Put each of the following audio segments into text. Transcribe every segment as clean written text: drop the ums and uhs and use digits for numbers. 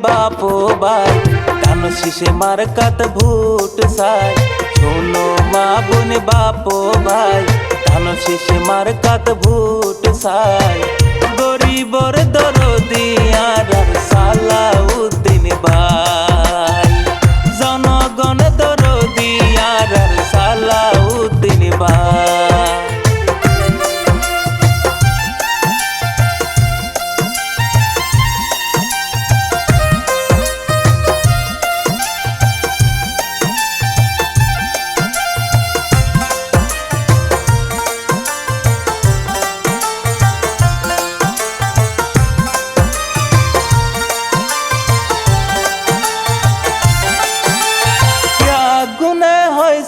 बापो भाई धान शीषे मार्कात भोट चाই শোনো মা বোন বাপো ভাই ধান शीषे मार्कात भोट চাই গরিবর দরদি আর সালাউদ্দিন ভাই জনগণ দরদি আর সালাউদ্দিন ভাই।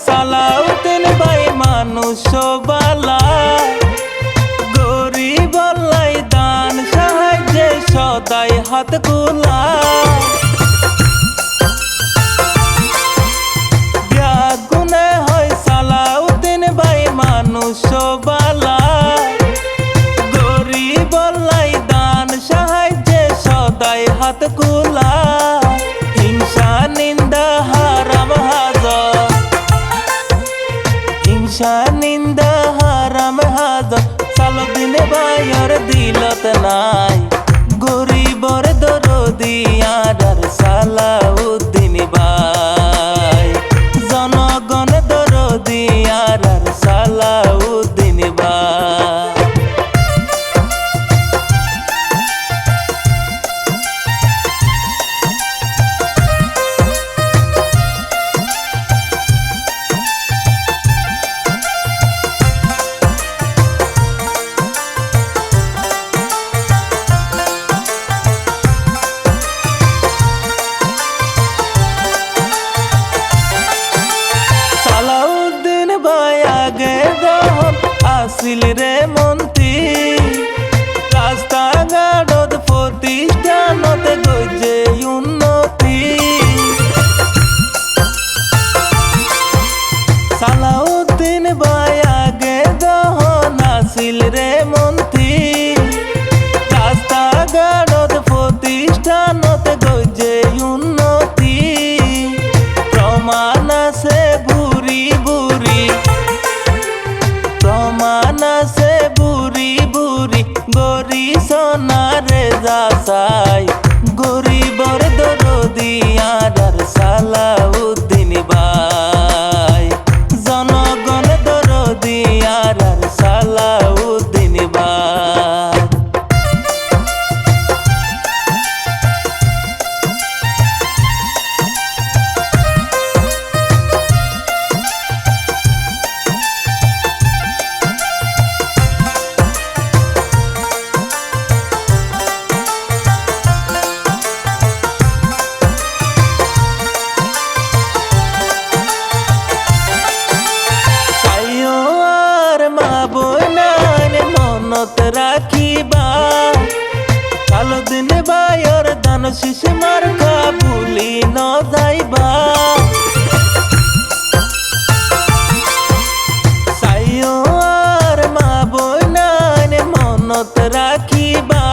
সালাউদ্দিন ভাই মানুষ বালা গরিব লাই দান সাহায্যে সদাই হাত খোলা গুণে হয় সালাউদ্দিন ভাই মানুষ বালা গরিব লাই দান সাহায্যে সদাই হাত খোলা হিংসা নিন্দা হারাম হাজার হিংসা নিন্দা হারাম হাজার সালাউদ্দিন ভাইয়ের দিলত নাই গরিবর দরদি আর সালাউদ্দিন ভাই জনগণ দরদি আর সালাউদ্দিন ভাই। আসিল রে মন্ত্রী রাস্তাঘাটত প্রতিষ্ঠানত গজে উন্নতি সালাউদ্দিন ভাই আগে যখন আসিল রে মন্ত্রী রাস্তাঘাটত প্রতিষ্ঠানত গজে উন্নতি প্রমাণ আছে বুড়ি বুড়ি প্রমাণ আছে বুড়ি বুড়ি গরি সোনারে যাচাই গরিবর দরদি আর সালাউদ্দিন ভাই জনগণ দরদি আর সালাউদ্দিন ভাই। রাখিবা সালাউদ্দিন ভাইয়ের ধান शीषे মার্কা ভুলি ন যাইবা সাইও আর মা বোনানে মনত রাখিবা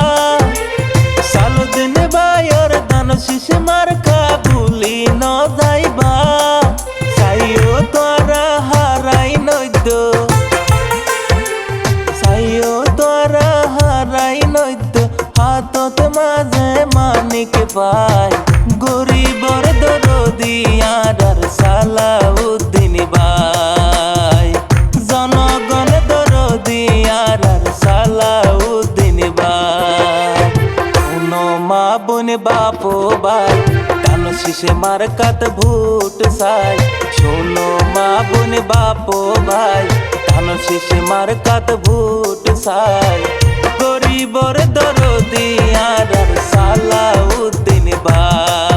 সালাউদ্দিন ভাইয়ের ধান शीषे মার্কা ভুলি ন যাইবা সাইও তোরা হারাই নইদ সাইও তোরা হারাই নইদ হাতত মাঝে মানিক পাই গরিবর দরদি আর সালাউদ্দিন ভাই জনগণ দরদি আর সালাউদ্দিন ভাই। শোনো মা বোন বাপো ভাই ধান शीषे মার্কাত ভোট চাই শোনো মা বোন বাপো ভাই ধান शीषे মার্কাত ভোট চাই গরিবর দরদি আর সালাউদ্দিন ভাই।